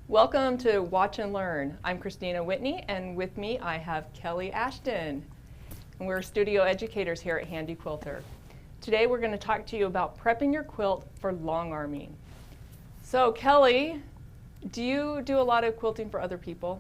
Welcome to Watch and Learn. I'm Kristina Whitney, and with me I have Kelly Ashton. And we're studio educators here at Handi Quilter. Today we're going to talk to you about prepping your quilt for long arming. So Kelly, do you do a lot of quilting for other people?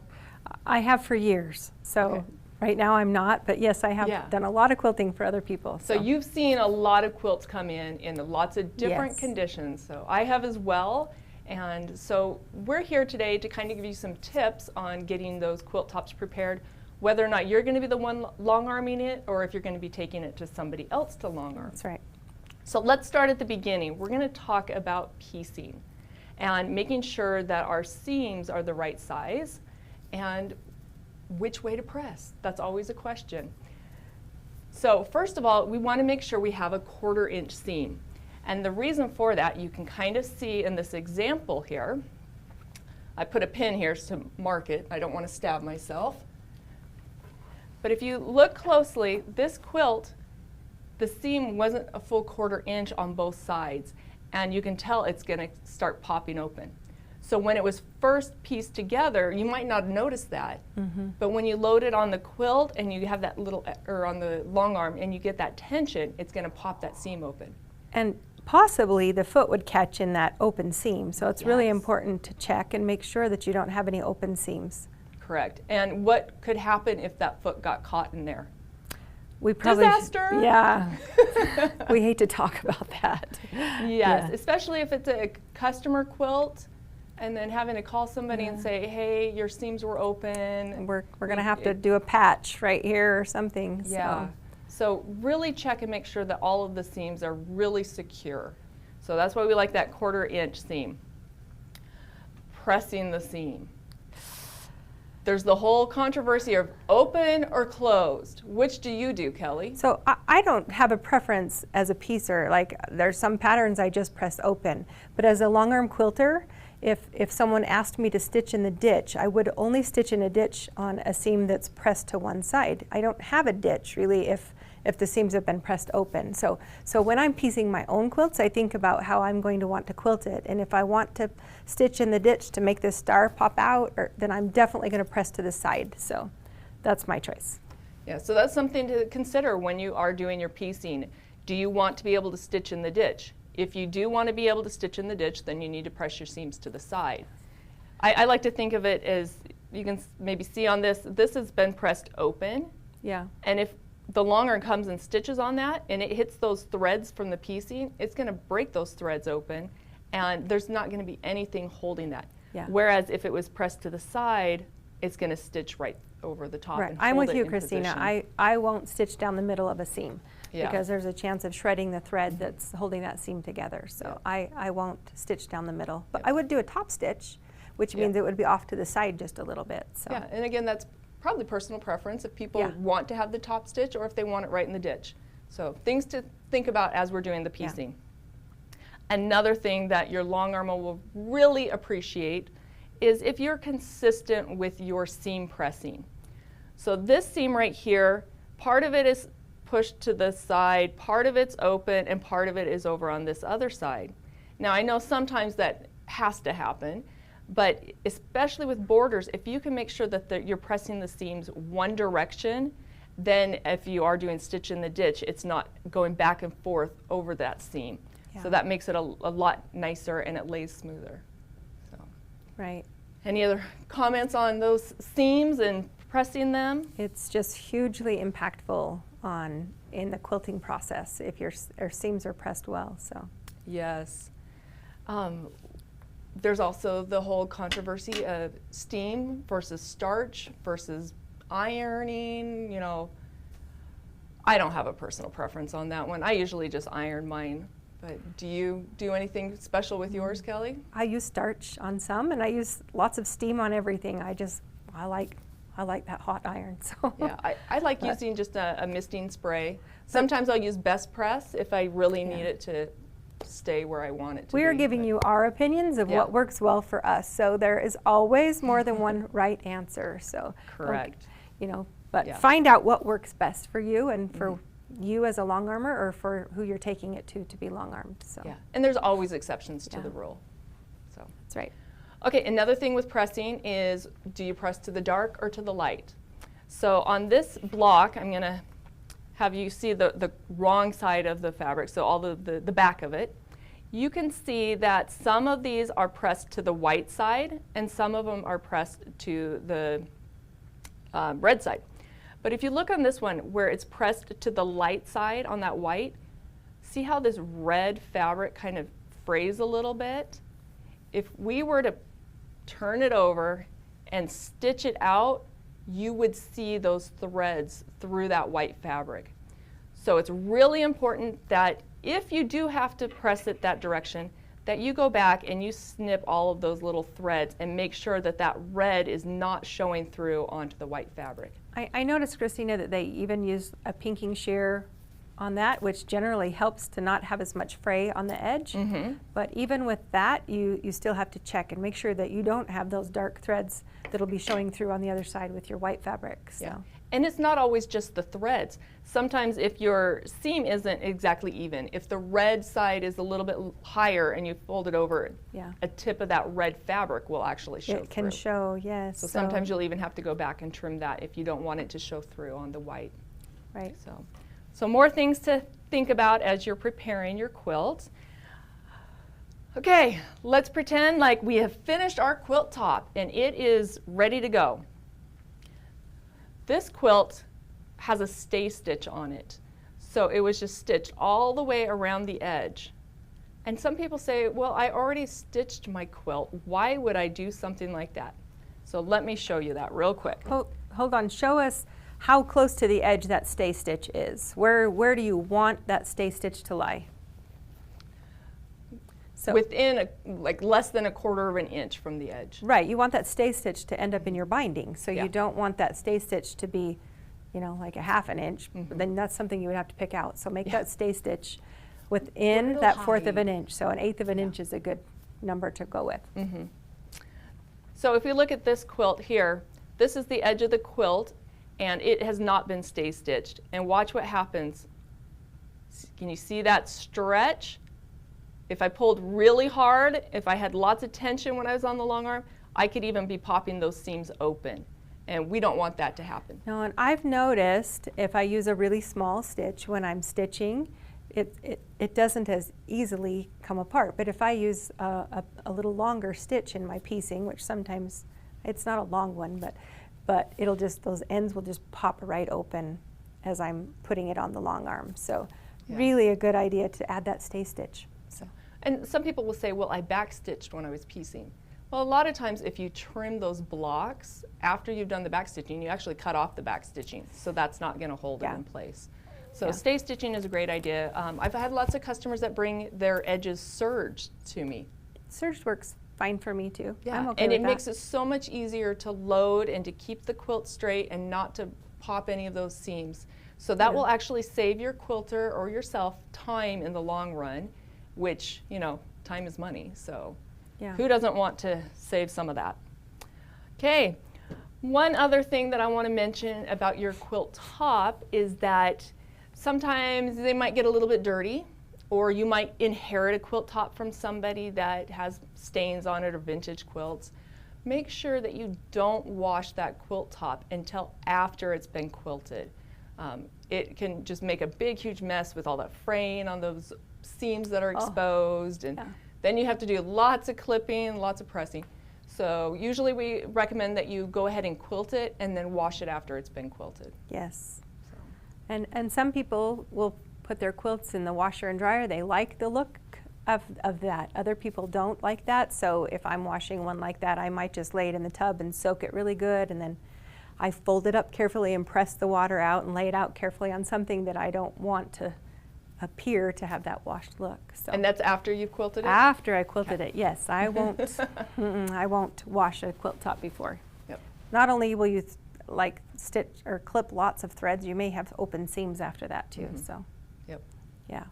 I have for years. So Okay. right now I'm not, but yes, I have done a lot of quilting for other people. So you've seen a lot of quilts come in lots of different Yes. conditions. So I have as well. And so we're here today to kind of give you some tips on getting those quilt tops prepared, whether or not you're going to be the one long arming it or if you're going to be taking it to somebody else to long arm. That's right. So let's start at the beginning. We're going to talk about piecing and making sure that our seams are the right size and which way to press. That's always a question. So first of all, we want to make sure we have a 1/4 inch seam. And the reason for that, you can kind of see in this example here. I put a pin here to mark it. I don't want to stab myself. But if you look closely, this quilt, the seam wasn't a full 1/4 inch on both sides. And you can tell it's going to start popping open. So when it was first pieced together, you might not notice that. But when you load it on the quilt and you have that little, or on the long arm, and you get that tension, it's going to pop that seam open. And possibly the foot would catch in that open seam. So it's really Yes. important to check and make sure that you don't have any open seams. Correct. And what could happen if that foot got caught in there? We probably Disaster! Yeah. We hate to talk about that. Yes, Yeah. especially if it's a customer quilt and then having to call somebody and say, hey, your seams were open. We're going to have to do a patch right here or something. Yeah. So really check and make sure that all of the seams are really secure. So that's why we like that 1/4 inch seam. Pressing the seam. There's the whole controversy of open or closed. Which do you do, Kelly? So I don't have a preference as a piecer. Like there's some patterns I just press open. But as a long arm quilter, if someone asked me to stitch in the ditch, I would only stitch in a ditch on a seam that's pressed to one side. I don't have a ditch really if the seams have been pressed open. So when I'm piecing my own quilts, I think about how I'm going to want to quilt it. And if I want to stitch in the ditch to make this star pop out, then I'm definitely going to press to the side. So that's my choice. Yeah, so that's something to consider when you are doing your piecing. Do you want to be able to stitch in the ditch? If you do want to be able to stitch in the ditch, then you need to press your seams to the side. I like to think of it as, you can maybe see on this has been pressed open. Yeah. And if the long arm comes and stitches on that and it hits those threads from the piecing, it's going to break those threads open and there's not going to be anything holding that. Yeah. Whereas if it was pressed to the side, it's going to stitch right over the top. Right. And I'm hold with it you, in Kristina. position. I won't stitch down the middle of a seam Yeah. because there's a chance of shredding the thread that's holding that seam together. So I won't stitch down the middle. But I would do a top stitch, which means it would be off to the side just a little bit. So. Yeah, and again, that's probably personal preference if people want to have the top stitch or if they want it right in the ditch. So things to think about as we're doing the piecing. Another thing that your long armer will really appreciate is if you're consistent with your seam pressing. So this seam right here, part of it is pushed to the side, part of it's open, and part of it is over on this other side. Now I know sometimes that has to happen, but especially with borders, if you can make sure that you're pressing the seams one direction, then if you are doing stitch in the ditch, it's not going back and forth over that seam. Yeah. So that makes it a lot nicer and it lays smoother. So. Right. Any other comments on those seams and pressing them? It's just hugely impactful in the quilting process if your seams are pressed well. So. Yes. There's also the whole controversy of steam versus starch versus ironing. You know, I don't have a personal preference on that one. I usually just iron mine. But do you do anything special with yours, Kelly? I use starch on some, and I use lots of steam on everything. I like that hot iron. So. Yeah, I like using just a misting spray. Sometimes I'll use Best Press if I really need it to stay where I want it to be. We are giving you our opinions of what works well for us. So there is always more than one right answer. So correct. But find out what works best for you and for you as a long armer or for who you're taking it to be long armed. So and there's always exceptions to the rule. So that's right. Okay, another thing with pressing is, do you press to the dark or to the light? So on this block, I'm going to have you see the wrong side of the fabric, so all the back of it. You can see that some of these are pressed to the white side and some of them are pressed to the red side. But if you look on this one where it's pressed to the light side on that white, see how this red fabric kind of frays a little bit? If we were to turn it over and stitch it out, you would see those threads through that white fabric. So it's really important that if you do have to press it that direction, that you go back and you snip all of those little threads and make sure that that red is not showing through onto the white fabric. I noticed, Kristina, that they even use a pinking shear on that, which generally helps to not have as much fray on the edge. Mm-hmm. But even with that, you still have to check and make sure that you don't have those dark threads that'll be showing through on the other side with your white fabric. So. Yeah. And it's not always just the threads. Sometimes if your seam isn't exactly even, if the red side is a little bit higher and you fold it over, Yeah. a tip of that red fabric will actually show It can through. show, yes. So sometimes you'll even have to go back and trim that if you don't want it to show through on the white. Right. So more things to think about as you're preparing your quilt. Okay, let's pretend like we have finished our quilt top and it is ready to go. This quilt has a stay stitch on it. So it was just stitched all the way around the edge. And some people say, well, I already stitched my quilt. Why would I do something like that? So let me show you that real quick. Hold on, show us how close to the edge that stay stitch is. Where do you want that stay stitch to lie? So within like less than 1/4 of an inch from the edge. Right, you want that stay stitch to end up in your binding. So Yeah. you don't want that stay stitch to be, like a 1/2 inch. Mhm. Then that's something you would have to pick out. So make Yeah. that stay stitch within Little that 1/4 of an high. inch. So an 1/8 of an inch is a good number to go with. Mm-hmm. So if we look at this quilt here, this is the edge of the quilt and it has not been stay stitched. And watch what happens. Can you see that stretch? If I pulled really hard, if I had lots of tension when I was on the long arm, I could even be popping those seams open. And we don't want that to happen. No, and I've noticed if I use a really small stitch when I'm stitching, it doesn't as easily come apart. But if I use a little longer stitch in my piecing, which sometimes it's not a long one, but it'll just, those ends will just pop right open as I'm putting it on the long arm. So Yeah. really a good idea to add that stay stitch. So. And some people will say, well, I backstitched when I was piecing. Well, a lot of times if you trim those blocks, after you've done the backstitching, you actually cut off the backstitching. So that's not going to hold it Yeah. in place. So Yeah. stay stitching is a great idea. I've had lots of customers that bring their edges serged to me. Serge works fine for me too. Yeah, I'm okay and with it that. makes it so much easier to load and to keep the quilt straight and not to pop any of those seams. So that Yeah. will actually save your quilter or yourself time in the long run, which, time is money. So Yeah. who doesn't want to save some of that? Okay, one other thing that I want to mention about your quilt top is that sometimes they might get a little bit dirty, or you might inherit a quilt top from somebody that has stains on it or vintage quilts. Make sure that you don't wash that quilt top until after it's been quilted. It can just make a big, huge mess with all that fraying on those seams that are exposed, and yeah. then you have to do lots of clipping, lots of pressing. So usually we recommend that you go ahead and quilt it and then wash it after it's been quilted. Yes. So. And some people will put their quilts in the washer and dryer. They like the look of that. Other people don't like that. So if I'm washing one like that, I might just lay it in the tub and soak it really good, and then I fold it up carefully and press the water out and lay it out carefully on something that I don't want to appear to have that washed look. So And that's after you've quilted it? after I quilted it, yes. I won't I won't wash a quilt top before. Yep. Not only will you like stitch or clip lots of threads, you may have open seams after that too. Mhm. So Yep. yeah.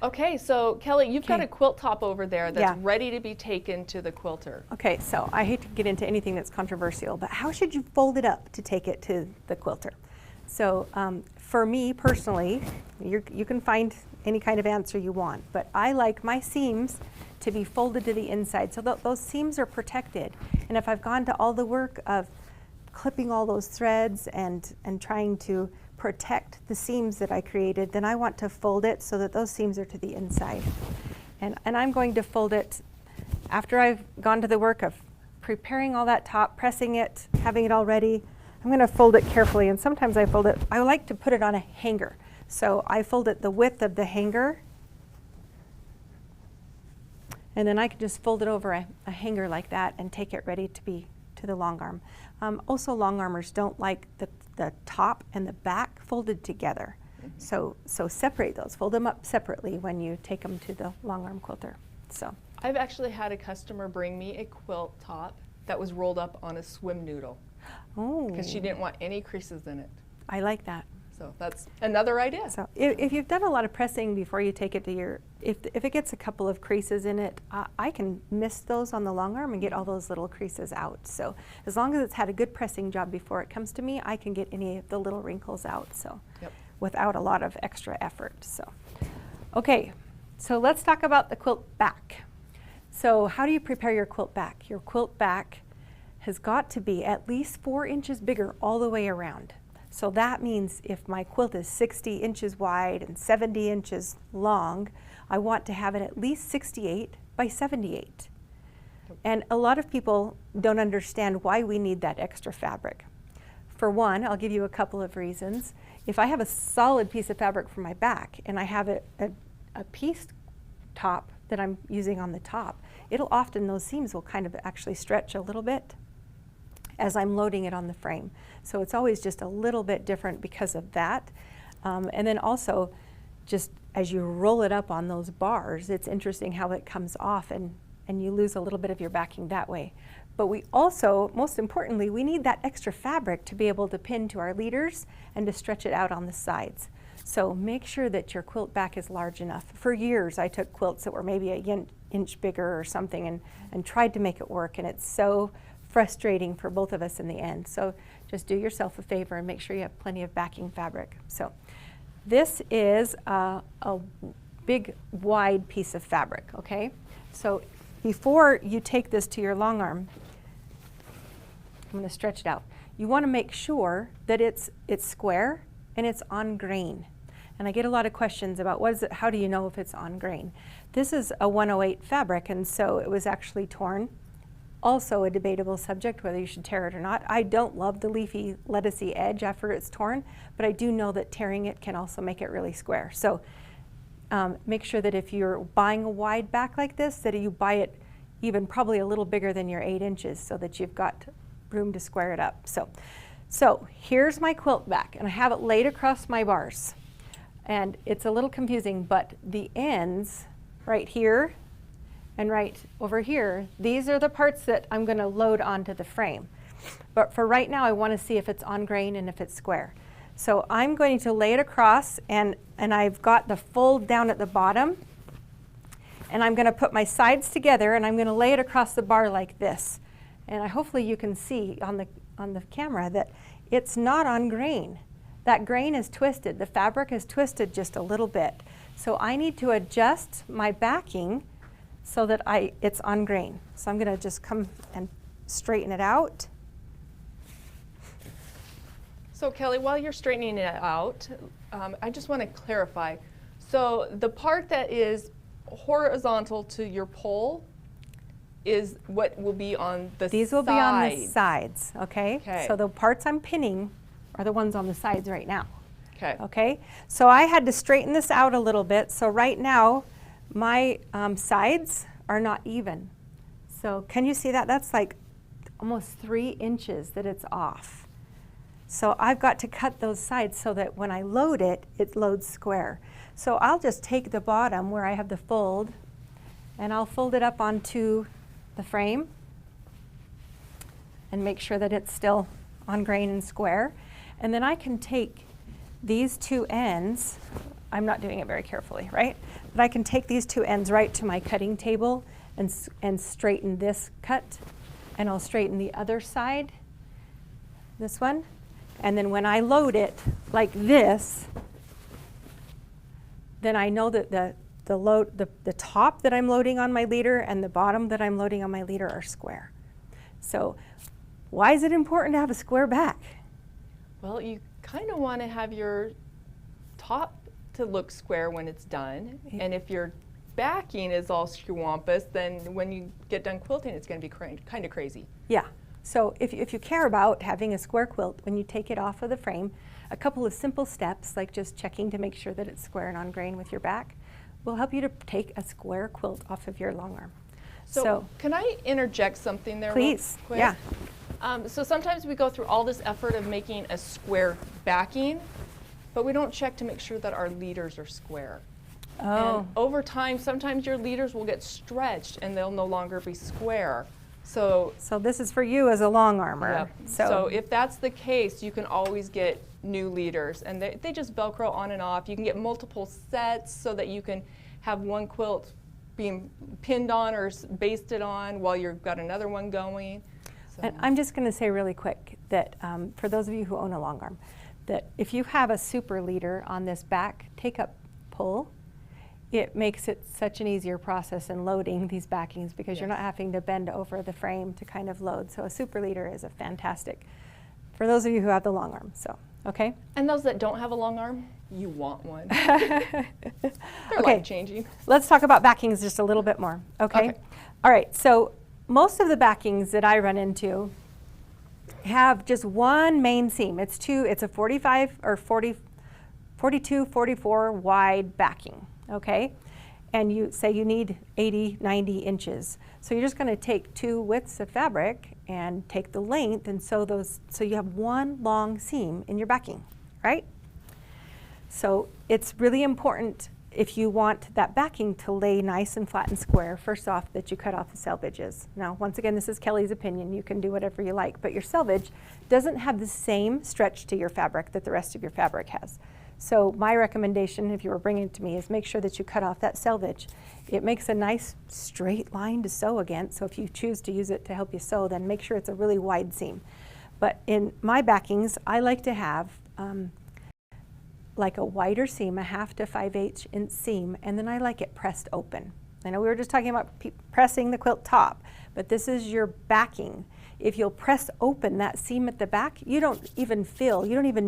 Okay, so Kelly, you've got Okay. a quilt top over there that's Yeah. ready to be taken to the quilter. Okay, so I hate to get into anything that's controversial, but how should you fold it up to take it to the quilter? So for me personally, you can find any kind of answer you want, but I like my seams to be folded to the inside. So those seams are protected. And if I've gone to all the work of clipping all those threads and trying to protect the seams that I created, then I want to fold it so that those seams are to the inside. And I'm going to fold it after I've gone to the work of preparing all that top, pressing it, having it all ready. I'm going to fold it carefully, and sometimes I fold it, I like to put it on a hanger. So I fold it the width of the hanger, and then I can just fold it over a hanger like that and take it ready to be to the long arm. Also, long armers don't like the top and the back folded together. So separate those, fold them up separately when you take them to the long arm quilter. So I've actually had a customer bring me a quilt top that was rolled up on a swim noodle. Oh. Because she didn't want any creases in it. I like that. So that's another idea. So if you've done a lot of pressing before you take it to your, if it gets a couple of creases in it, I can mist those on the long arm and get all those little creases out. So as long as it's had a good pressing job before it comes to me, I can get any of the little wrinkles out. So yep. Without a lot of extra effort. So okay, so let's talk about the quilt back. So how do you prepare your quilt back? Your quilt back has got to be at least 4 inches bigger all the way around. So that means if my quilt is 60 inches wide and 70 inches long, I want to have it at least 68 by 78. And a lot of people don't understand why we need that extra fabric. For one, I'll give you a couple of reasons. If I have a solid piece of fabric for my back and I have a piece top that I'm using on the top, it'll often, those seams will kind of actually stretch a little bit as I'm loading it on the frame. So it's always just a little bit different because of that. And then also, just as you roll it up on those bars, it's interesting how it comes off and you lose a little bit of your backing that way. But we also, most importantly, we need that extra fabric to be able to pin to our leaders and to stretch it out on the sides. So make sure that your quilt back is large enough. For years, I took quilts that were maybe an inch bigger or something and tried to make it work, and it's so frustrating for both of us in the end. So just do yourself a favor and make sure you have plenty of backing fabric. So this is a big, wide piece of fabric, okay? So before you take this to your long arm, I'm going to stretch it out. You want to make sure that it's square and it's on grain. And I get a lot of questions about what is it, how do you know if it's on grain? This is a 108 fabric, and so it was actually torn. Also a debatable subject whether you should tear it or not. I don't love the leafy lettucey edge after it's torn, but I do know that tearing it can also make it really square. So make sure that if you're buying a wide back like this, that you buy it even probably a little bigger than your 8 inches so that you've got room to square it up. So here's my quilt back, and I have it laid across my bars. And it's a little confusing, but the ends right here and right over here, these are the parts that I'm going to load onto the frame. But for right now, I want to see if it's on grain and if it's square. So I'm going to lay it across, and I've got the fold down at the bottom. And I'm going to put my sides together, and I'm going to lay it across the bar like this. And hopefully you can see on the camera that it's not on grain. That grain is twisted. The fabric is twisted just a little bit. So I need to adjust my backing so that it's on grain. So I'm going to just come and straighten it out. So Kelly, while you're straightening it out, I just want to clarify. So the part that is horizontal to your pole is what will be on the sides. These will be on the sides, okay? Okay. So the parts I'm pinning are the ones on the sides right now. Okay. Okay, so I had to straighten this out a little bit. So right now, my sides are not even. So can you see that? That's like almost 3 inches that it's off. So I've got to cut those sides so that when I load it, it loads square. So I'll just take the bottom where I have the fold, and I'll fold it up onto the frame and make sure that it's still on grain and square. And then I can take these 2 ends, I'm not doing it very carefully, right? But I can take these 2 ends right to my cutting table and straighten this cut, and I'll straighten the other side, this one. And then when I load it like this, then I know that the the top that I'm loading on my leader and the bottom that I'm loading on my leader are square. So why is it important to have a square back? Well, you kind of want to have your top to look square when it's done, and if your backing is all squampus, then when you get done quilting, it's going to be kind of crazy. Yeah. So if you care about having a square quilt, when you take it off of the frame, a couple of simple steps, like just checking to make sure that it's square and on grain with your back, will help you to take a square quilt off of your long arm. So can I interject something there? Please, real quick? yeah. So sometimes we go through all this effort of making a square backing, but we don't check to make sure that our leaders are square. Oh. And over time, sometimes your leaders will get stretched and they'll no longer be square. So this is for you as a long armer. yep. So if that's the case, you can always get new leaders, and they just Velcro on and off. You can get multiple sets so that you can have one quilt being pinned on or basted on while you've got another one going. So. And I'm just going to say really quick that for those of you who own a long arm, that if you have a super leader on this back take-up pull, it makes it such an easier process in loading these backings because you're not having to bend over the frame to kind of load. So a super leader is a fantastic, for those of you who have the long arm, so, okay? And those that don't have a long arm, you want one. They're life-changing. Let's talk about backings just a little bit more, okay? All right, so most of the backings that I run into have just one main seam. It's a 45 or 42, 44 wide backing. Okay, and you say you need 80, 90 inches. So you're just going to take two widths of fabric and take the length and sew those, so you have one long seam in your backing, right? So it's really important if you want that backing to lay nice and flat and square, first off, that you cut off the selvages. Now, once again, this is Kelly's opinion. You can do whatever you like, but your selvage doesn't have the same stretch to your fabric that the rest of your fabric has. So my recommendation, if you were bringing it to me, is make sure that you cut off that selvage. It makes a nice straight line to sew against, so if you choose to use it to help you sew, then make sure it's a really wide seam. But in my backings, I like to have like a wider seam, a 1/2 to 5/8 inch seam, and then I like it pressed open. I know we were just talking about pressing the quilt top, but this is your backing. If you'll press open that seam at the back, you don't even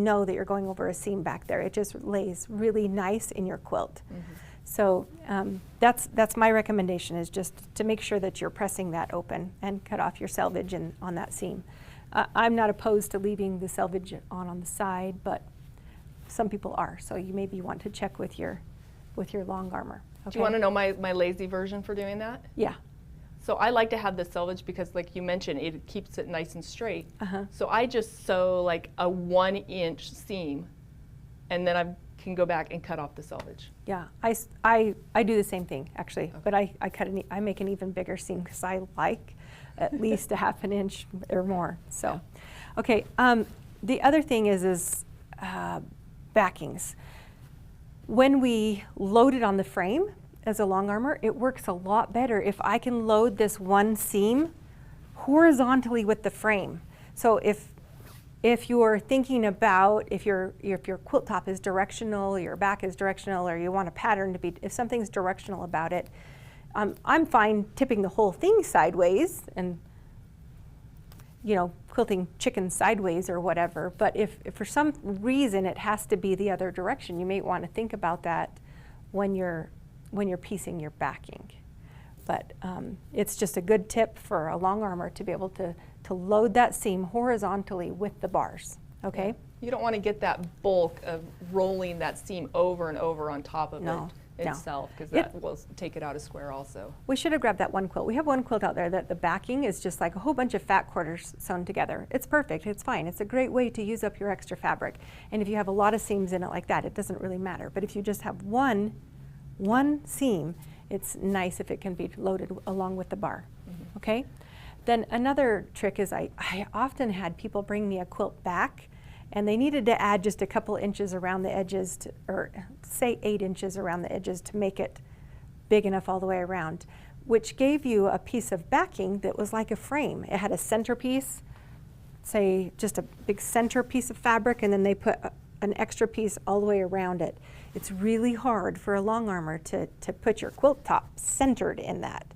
know that you're going over a seam back there. It just lays really nice in your quilt. Mm-hmm. So that's my recommendation, is just to make sure that you're pressing that open and cut off your selvage on that seam. I'm not opposed to leaving the selvage on the side, but some people are. So you maybe want to check with your long armor. Okay? Do you want to know my lazy version for doing that? Yeah. So I like to have the selvage because, like you mentioned, it keeps it nice and straight. Uh-huh. So I just sew like a 1 inch seam, and then I can go back and cut off the selvage. Yeah, I do the same thing actually, okay. But I make an even bigger seam because I like at least a 1/2 inch or more. So, okay. The other thing is backings. When we load it on the frame as a long armor, it works a lot better if I can load this one seam horizontally with the frame. So if you're thinking about if your quilt top is directional, your back is directional, or you want a pattern to be, if something's directional about it, I'm fine tipping the whole thing sideways and quilting chicken sideways or whatever. But if for some reason it has to be the other direction, you may want to think about that when you're piecing your backing. But it's just a good tip for a long armor to be able to load that seam horizontally with the bars, okay? Yeah. You don't want to get that bulk of rolling that seam over and over on top of it itself, because that will take it out of square also. We should have grabbed that one quilt. We have one quilt out there that the backing is just like a whole bunch of fat quarters sewn together. It's perfect, it's fine. It's a great way to use up your extra fabric. And if you have a lot of seams in it like that, it doesn't really matter. But if you just have one seam, it's nice if it can be loaded along with the bar, okay? Then another trick is I often had people bring me a quilt back and they needed to add just a couple inches around the edges, or say 8 inches around the edges to make it big enough all the way around, which gave you a piece of backing that was like a frame. It had a centerpiece, say just a big center piece of fabric, and then they put an extra piece all the way around it. It's really hard for a long armor to put your quilt top centered in that.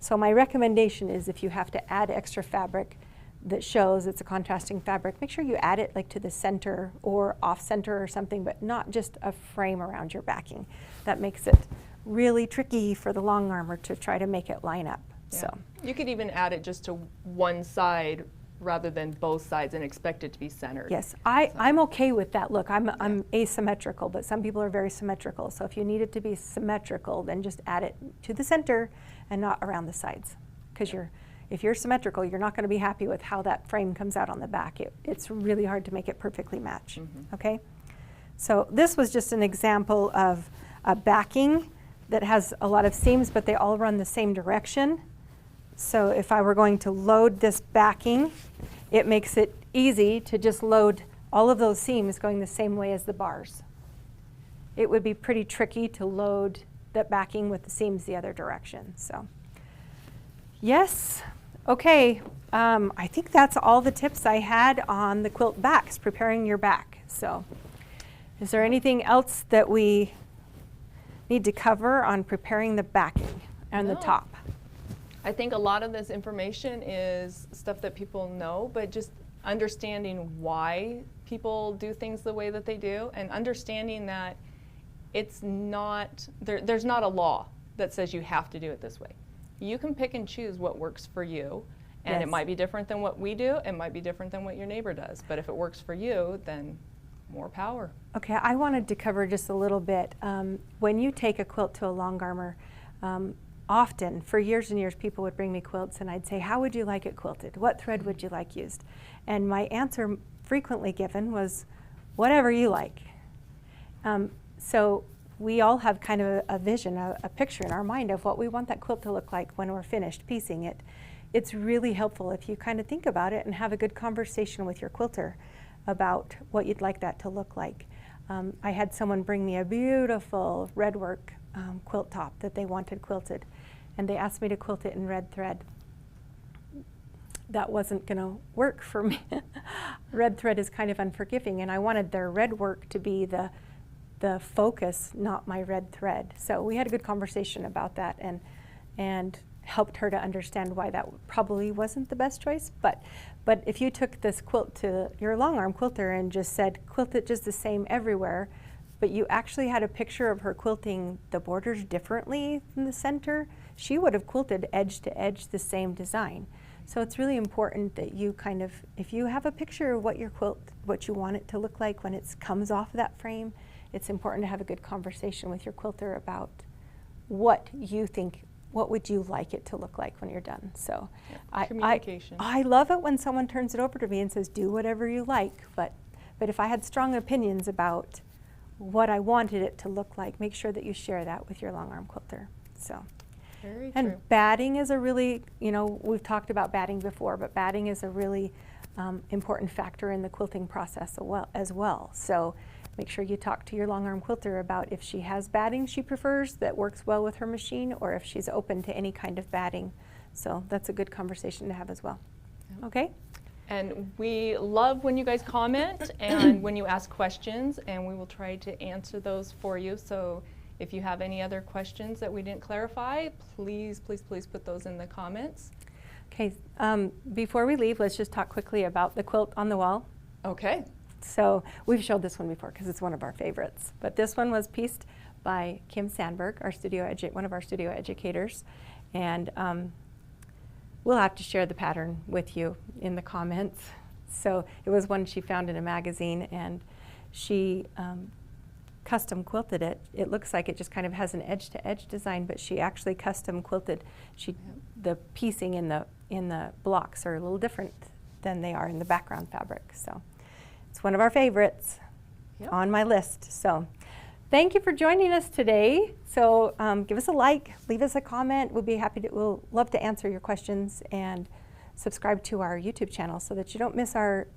So my recommendation is if you have to add extra fabric that shows it's a contrasting fabric, make sure you add it like to the center or off center or something, but not just a frame around your backing. That makes it really tricky for the long armor to try to make it line up. Yeah. So you could even add it just to one side rather than both sides and expect it to be centered. yes, I'm okay with that look. I'm asymmetrical, but some people are very symmetrical. So if you need it to be symmetrical, then just add it to the center and not around the sides. Because if you're symmetrical, you're not going to be happy with how that frame comes out on the back. It's really hard to make it perfectly match. Okay? So this was just an example of a backing that has a lot of seams, but they all run the same direction. So if I were going to load this backing, it makes it easy to just load all of those seams going the same way as the bars. It would be pretty tricky to load that backing with the seams the other direction. So yes, okay, I think that's all the tips I had on the quilt backs, preparing your back. So is there anything else that we need to cover on preparing the backing and the top? I think a lot of this information is stuff that people know, but just understanding why people do things the way that they do, and understanding that it's not, there's not a law that says you have to do it this way. You can pick and choose what works for you, and it might be different than what we do, it might be different than what your neighbor does, but if it works for you, then more power. Okay, I wanted to cover just a little bit. When you take a quilt to a longarmer, often, for years and years, people would bring me quilts and I'd say, how would you like it quilted? What thread would you like used? And my answer frequently given was, whatever you like. So we all have kind of a vision, a picture in our mind of what we want that quilt to look like when we're finished piecing it. It's really helpful if you kind of think about it and have a good conversation with your quilter about what you'd like that to look like. I had someone bring me a beautiful red work quilt top that they wanted quilted, and they asked me to quilt it in red thread. That wasn't going to work for me. Red thread is kind of unforgiving, and I wanted their red work to be the focus, not my red thread. So we had a good conversation about that, and helped her to understand why that probably wasn't the best choice. But if you took this quilt to your long arm quilter and just said, quilt it just the same everywhere, but you actually had a picture of her quilting the borders differently in the center, she would have quilted edge to edge the same design. So it's really important that you kind of, if you have a picture of what your quilt, what you want it to look like when it comes off that frame, it's important to have a good conversation with your quilter about what you think, what would you like it to look like when you're done. So communication. I love it when someone turns it over to me and says, do whatever you like, but if I had strong opinions about what I wanted it to look like, make sure that you share that with your long arm quilter. So, very and true. batting is a really, we've talked about batting before, but batting is a really important factor in the quilting process as well. So make sure you talk to your long arm quilter about if she has batting she prefers that works well with her machine, or if she's open to any kind of batting. So that's a good conversation to have as well. Yep. Okay? And we love when you guys comment and when you ask questions, and we will try to answer those for you. So if you have any other questions that we didn't clarify, please, please, please put those in the comments. Okay, before we leave, let's just talk quickly about the quilt on the wall. Okay. So we've showed this one before because it's one of our favorites. But this one was pieced by Kim Sandberg, one of our studio educators. And we'll have to share the pattern with you in the comments. So it was one she found in a magazine, and she custom quilted it. It looks like it just kind of has an edge-to-edge design, but she actually custom quilted. The piecing in the blocks are a little different than they are in the background fabric. So it's one of our favorites on my list. So thank you for joining us today. So give us a like, leave us a comment. We'll love to answer your questions, and subscribe to our YouTube channel so that you don't miss our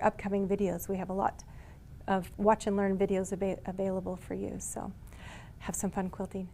upcoming videos. We have a lot of watch and learn videos available for you. So have some fun quilting.